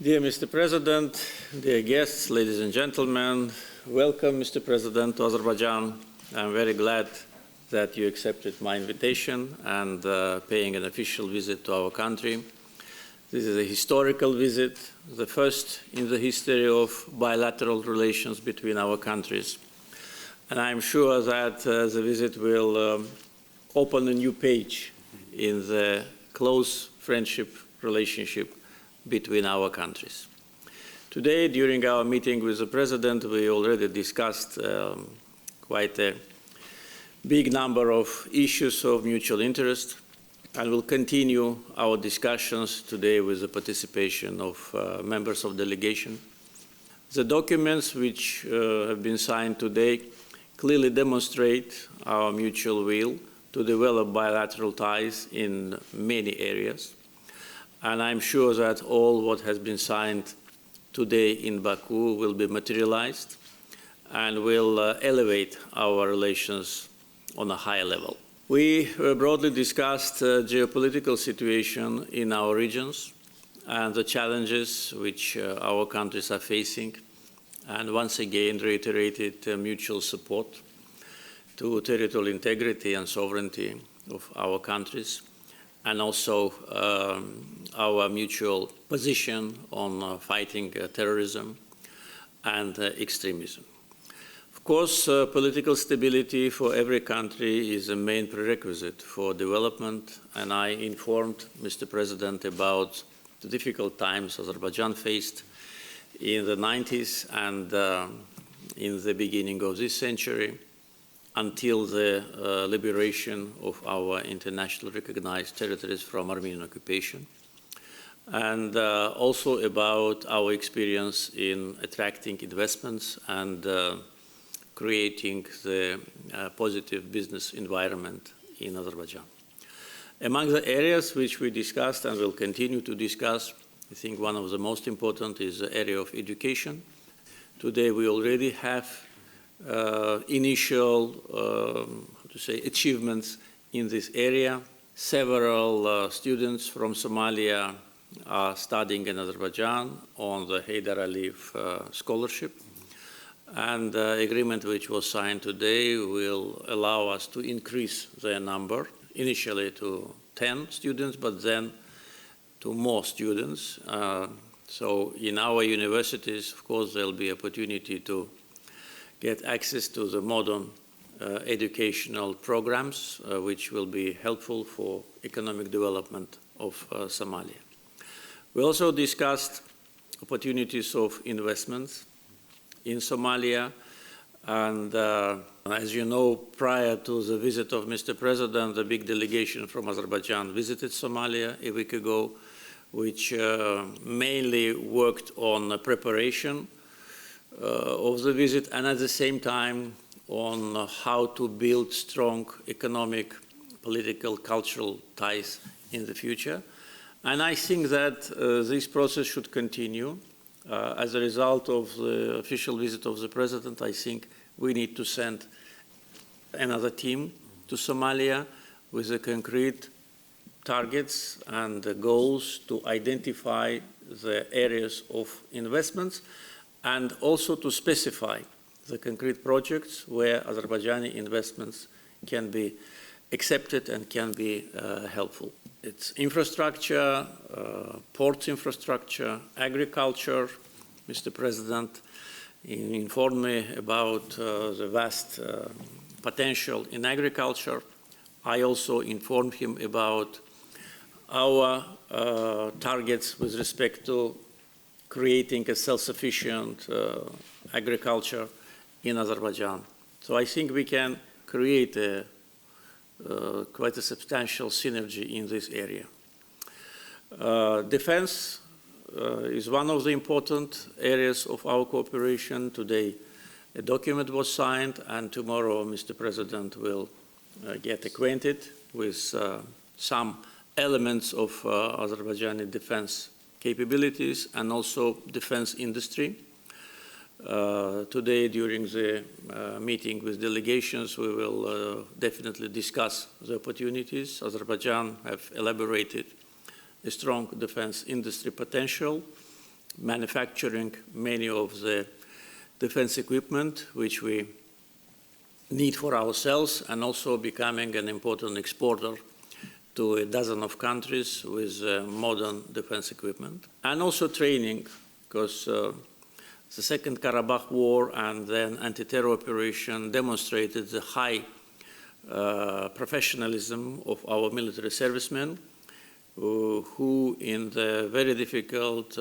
Dear Mr. President, dear guests, ladies and gentlemen, welcome, Mr. President, to Azerbaijan. I'm very glad that you accepted my invitation and paying an official visit to our country. This is a historical visit, the first in the history of bilateral relations between our countries. And I'm sure that the visit will open a new page in the close friendship relationship between our countries. Today, during our meeting with the President, we already discussed quite a big number of issues of mutual interest, and we'll continue our discussions today with the participation of members of delegation. The documents which have been signed today clearly demonstrate our mutual will to develop bilateral ties in many areas. And I'm sure that all what has been signed today in Baku will be materialized and will elevate our relations on a higher level. We broadly discussed the geopolitical situation in our regions and the challenges which our countries are facing, and once again reiterated mutual support to territorial integrity and sovereignty of our countries, and also our mutual position on fighting terrorism and extremism. Of course, political stability for every country is a main prerequisite for development, and I informed Mr. President about the difficult times Azerbaijan faced in the 90s and in the beginning of this century, until the liberation of our internationally recognized territories from Armenian occupation, and also about our experience in attracting investments and creating the positive business environment in Azerbaijan. Among the areas which we discussed and will continue to discuss, I think one of the most important is the area of education. Today we already have initial achievements in this area. Several students from Somalia are studying in Azerbaijan on the Heydar Aliyev scholarship. And the agreement which was signed today will allow us to increase their number, initially to 10 students, but then to more students. So in our universities, of course, there will be opportunity to get access to the modern educational programs, which will be helpful for economic development of Somalia. We also discussed opportunities of investments in Somalia, and as you know, prior to the visit of Mr. President, the big delegation from Azerbaijan visited Somalia a week ago, which mainly worked on preparation of the visit, and at the same time on how to build strong economic, political, cultural ties in the future. And I think that this process should continue. As a result of the official visit of the President, I think we need to send another team to Somalia with the concrete targets and the goals to identify the areas of investments, and also to specify the concrete projects where Azerbaijani investments can be accepted and can be helpful. It's infrastructure, ports infrastructure, agriculture. Mr. President informed me about the vast potential in agriculture. I also informed him about our targets with respect to creating a self-sufficient agriculture in Azerbaijan. So I think we can create quite a substantial synergy in this area. Defense is one of the important areas of our cooperation. Today, a document was signed, and tomorrow Mr. President will get acquainted with some elements of Azerbaijani defense capabilities and also defense industry. Today, during the meeting with delegations, we will definitely discuss the opportunities. Azerbaijan have elaborated a strong defense industry potential, manufacturing many of the defense equipment which we need for ourselves, and also becoming an important exporter to a dozen of countries with modern defense equipment. And also training, because the Second Karabakh War and then anti-terror operation demonstrated the high professionalism of our military servicemen, who in the very difficult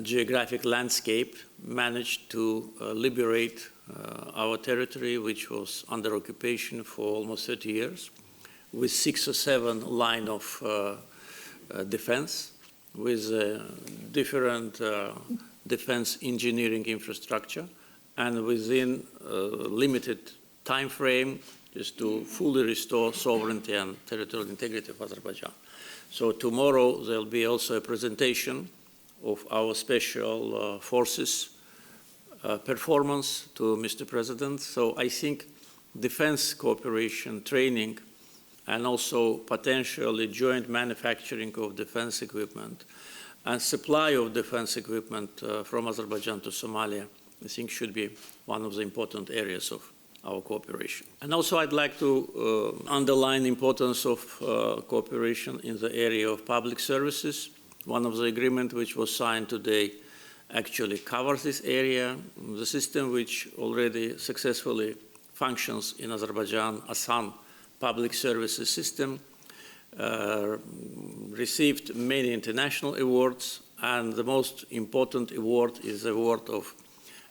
geographic landscape managed to liberate our territory, which was under occupation for almost 30 years, with 6 or 7 lines of defense, with different defense engineering infrastructure, and within a limited time frame, just to fully restore sovereignty and territorial integrity of Azerbaijan. So tomorrow there'll be also a presentation of our special forces performance to Mr. President. So I think defense cooperation, training, and also potentially joint manufacturing of defense equipment and supply of defense equipment from Azerbaijan to Somalia, I think should be one of the important areas of our cooperation. And also I'd like to underline the importance of cooperation in the area of public services. One of the agreements which was signed today actually covers this area. The system which already successfully functions in Azerbaijan, Hassan public services system, received many international awards, and the most important award is the award of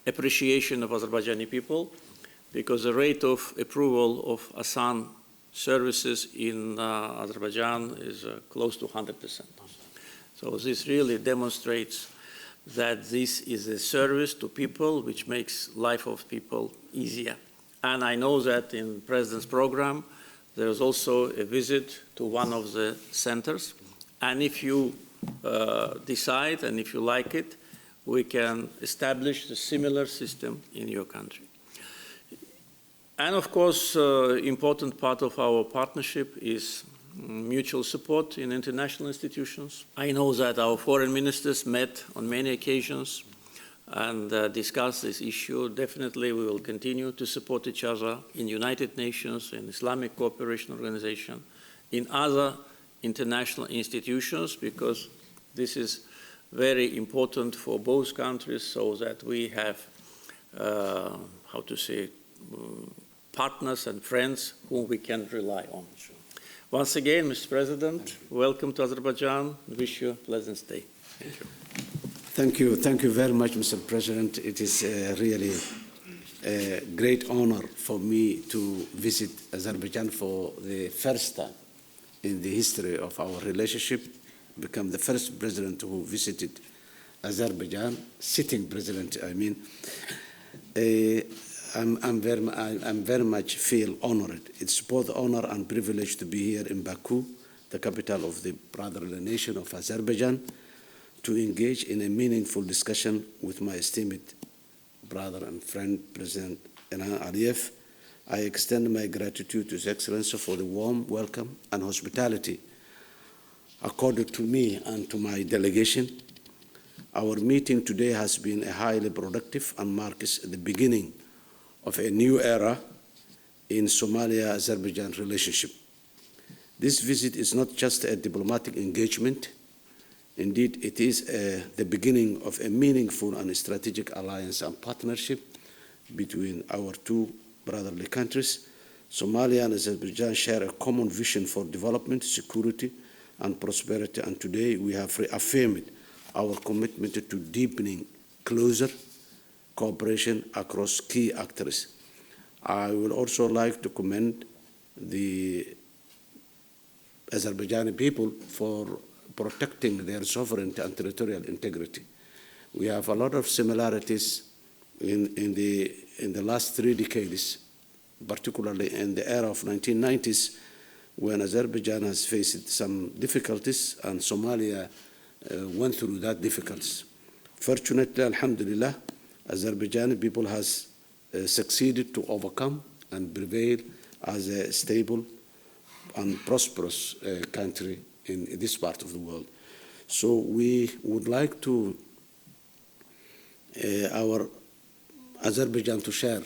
appreciation of Azerbaijani people, because the rate of approval of Hassan services in Azerbaijan is close to 100%. So this really demonstrates that this is a service to people which makes life of people easier. And I know that in the President's program, there's also a visit to one of the centers. And if you decide and if you like it, we can establish a similar system in your country. And of course, important part of our partnership is mutual support in international institutions. I know that our foreign ministers met on many occasions and discuss this issue. Definitely we will continue to support each other in United Nations, in Islamic Cooperation Organization, in other international institutions, because this is very important for both countries, so that we have, partners and friends whom we can rely on. Once again, Mr. President, welcome to Azerbaijan. Wish you a pleasant stay. Thank you. Thank you. Thank you very much, Mr. President. It is really a great honor for me to visit Azerbaijan for the first time in the history of our relationship, become the first president who visited Azerbaijan, sitting president, I mean. I'm very much feel honored. It's both honor and privilege to be here in Baku, the capital of the brotherly nation of Azerbaijan, to engage in a meaningful discussion with my esteemed brother and friend, President Ilham Aliyev. I extend my gratitude to His Excellency for the warm welcome and hospitality accorded to me and to my delegation. Our meeting today has been highly productive and marks the beginning of a new era in Somalia-Azerbaijan relationship. This visit is not just a diplomatic engagement. Indeed, it is the beginning of a meaningful and strategic alliance and partnership between our two brotherly countries. Somalia and Azerbaijan share a common vision for development, security, and prosperity, and today we have reaffirmed our commitment to deepening closer cooperation across key actors. I would also like to commend the Azerbaijani people for protecting their sovereignty and territorial integrity. We have a lot of similarities in the last 3 decades, particularly in the era of 1990s, when Azerbaijan has faced some difficulties and Somalia went through that difficulties. Fortunately, alhamdulillah, Azerbaijani people has succeeded to overcome and prevail as a stable and prosperous country in this part of the world. So we would like to our Azerbaijan to share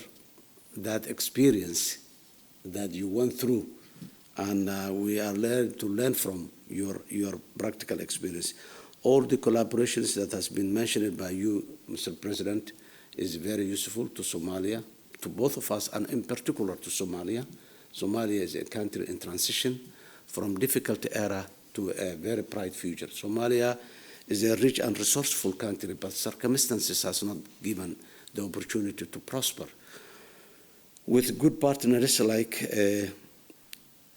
that experience that you went through, and we are learn from your practical experience. All the collaborations that has been mentioned by you, Mr. President, is very useful to Somalia, to both of us, and in particular to Somalia. Somalia is a country in transition from difficult era to a very bright future. Somalia is a rich and resourceful country, but circumstances has not given the opportunity to prosper. With good partners like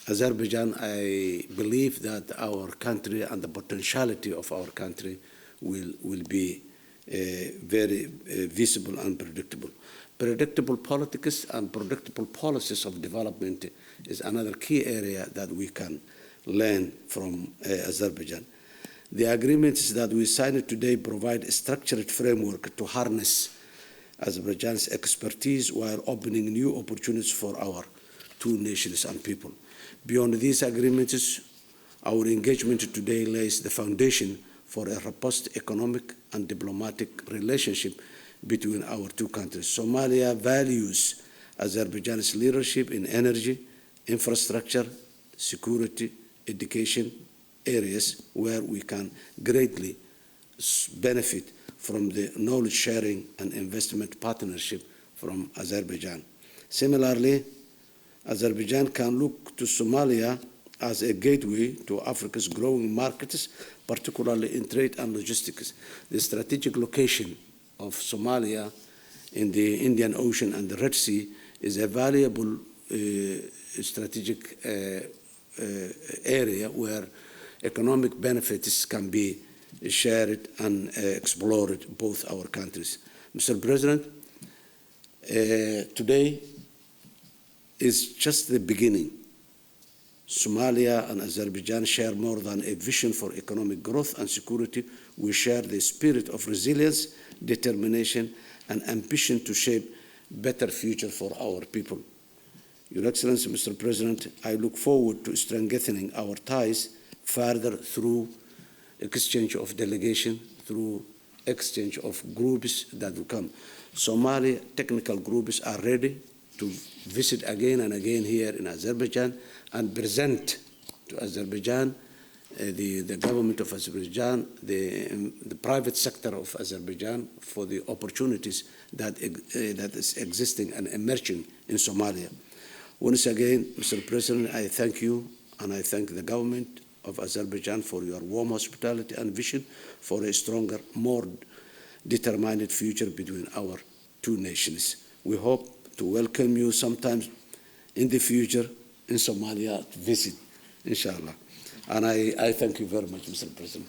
Azerbaijan, I believe that our country and the potentiality of our country will be very visible and predictable. Predictable politics and predictable policies of development is another key area that we can learn from Azerbaijan. The agreements that we signed today provide a structured framework to harness Azerbaijan's expertise while opening new opportunities for our two nations and people. Beyond these agreements, our engagement today lays the foundation for a robust economic and diplomatic relationship between our two countries. Somalia values Azerbaijan's leadership in energy, infrastructure, security, education areas where we can greatly benefit from the knowledge sharing and investment partnership from Azerbaijan. Similarly, Azerbaijan can look to Somalia as a gateway to Africa's growing markets, particularly in trade and logistics. The strategic location of Somalia in the Indian Ocean and the Red Sea is a valuable strategic area where economic benefits can be shared and explored both our countries. Mr. President, today is just the beginning. Somalia and Azerbaijan share more than a vision for economic growth and security. We share the spirit of resilience, determination, and ambition to shape a better future for our people. Your Excellency, Mr. President, I look forward to strengthening our ties further through exchange of delegation, through exchange of groups that will come. Somali technical groups are ready to visit again and again here in Azerbaijan and present to Azerbaijan, the government of Azerbaijan, the private sector of Azerbaijan for the opportunities that is existing and emerging in Somalia. Once again, Mr. President, I thank you and I thank the government of Azerbaijan for your warm hospitality and vision for a stronger, more determined future between our two nations. We hope to welcome you sometime in the future in Somalia to visit, inshallah. And I thank you very much, Mr. President.